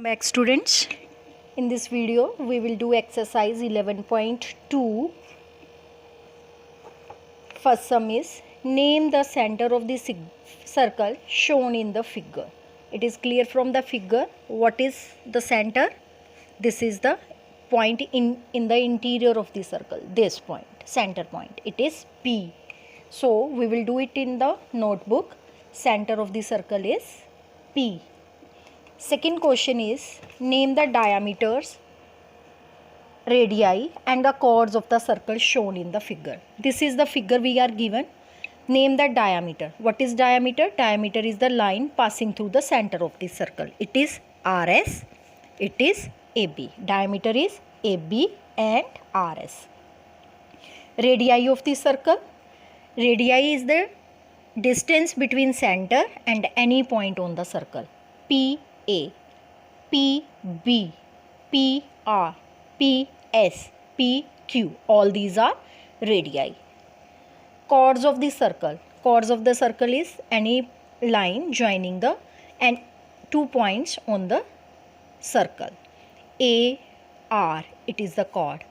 Back students, in this video we will do exercise 11.2. First sum is name the center of the circle shown in the figure. It is clear from the figure what is the center. This is the point in the interior of the circle. This point, center point, it is P. So we will do it in the notebook. Center of the circle is P. Second question is name the diameters, radii and the chords of the circle shown in the figure. This is the figure we are given. Name the diameter. What is diameter? Diameter is the line passing through the center of the circle. It is RS. It is AB. Diameter is AB and RS. Radii of the circle. Radii is the distance between center and any point on the circle. PA, PB, PR, PS, PQ. All these are radii. Chords of the circle. Chords of the circle is any line joining the and 2 points on the circle. AR, it is the chord.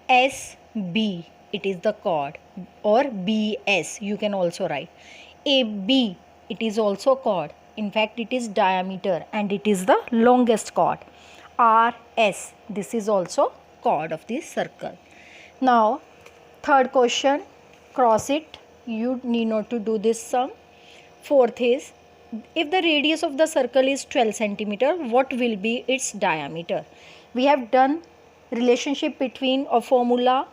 SB, it is the chord, or BS you can also write. AB, it is also chord. In fact, it is diameter and it is the longest chord. RS, this is also chord of the circle. Now, third question, cross it. You need not to do this sum. Fourth is, if the radius of the circle is 12 centimeter, what will be its diameter? We have done relationship between a formula,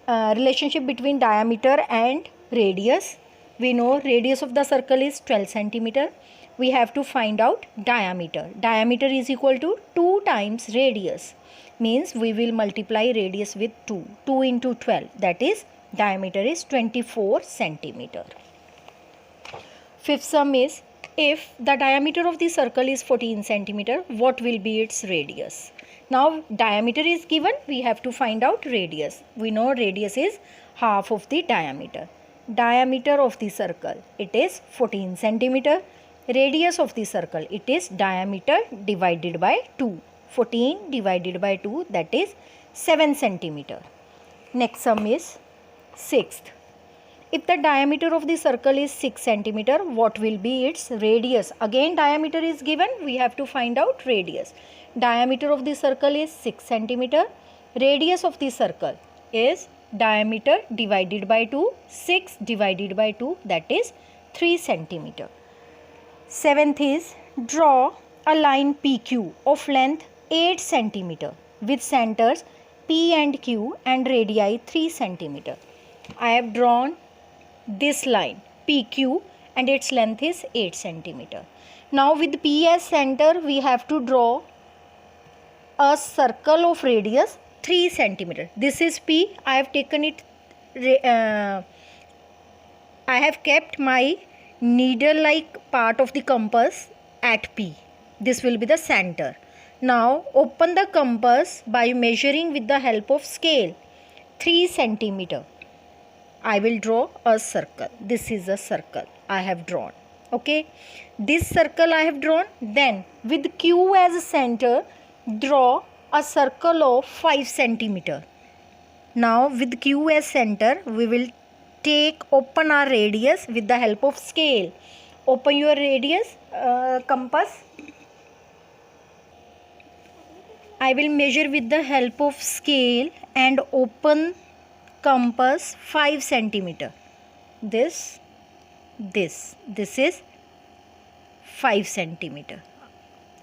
relationship between diameter and radius. We know radius of the circle is 12 centimeter. We have to find out diameter. Diameter is equal to 2 times radius. Means we will multiply radius with 2. 2 into 12. That is diameter is 24 centimeter. Fifth sum is if the diameter of the circle is 14 centimeter, what will be its radius? Now diameter is given. We have to find out radius. We know radius is half of the diameter. Diameter of the circle, it is 14 centimeter. Radius of the circle, it is diameter divided by 2. 14 divided by 2, that is 7 centimeter. Next sum is sixth. If the diameter of the circle is 6 centimeter, what will be its radius? Again diameter is given. We have to find out radius. Diameter of the circle is 6 centimeter. Radius of the circle is diameter divided by 2. 6 divided by 2, that is 3 centimeter. Seventh is draw a line PQ of length 8 centimeter with centers P and Q and radii 3 centimeter. I have drawn this line PQ and its length is 8 centimeter. Now with P as center, we have to draw a circle of radius 3 centimeter. This is P. I have taken it, I have kept my needle-like part of the compass at P. This will be the center. Now open the compass by measuring with the help of scale 3 centimeter. I will draw a circle. This is a circle I have drawn. Okay. This circle I have drawn. Then with Q as a center, draw a circle of 5 centimeter. Now with Q as center, we will open our radius with the help of scale. Open your radius compass. I will measure with the help of scale and open compass 5 centimeter. This is 5 centimeter.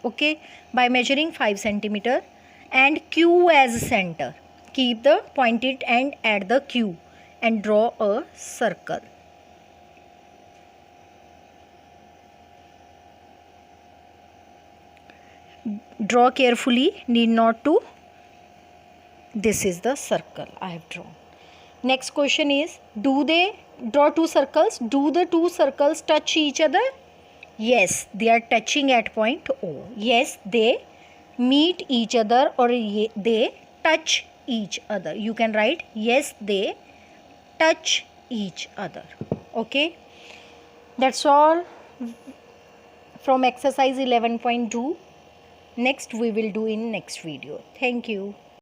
Okay, by measuring 5 centimeter and Q as center, keep the pointed end at the Q and draw a circle. Draw carefully, need not to. This is the circle I have drawn. Next question is, do they draw 2 circles? Do the 2 circles touch each other? Yes, they are touching at point O. Yes, they meet each other or they touch each other. You can write yes, they touch each other. Okay, that's all from exercise 11.2. next we will do in next video. Thank you.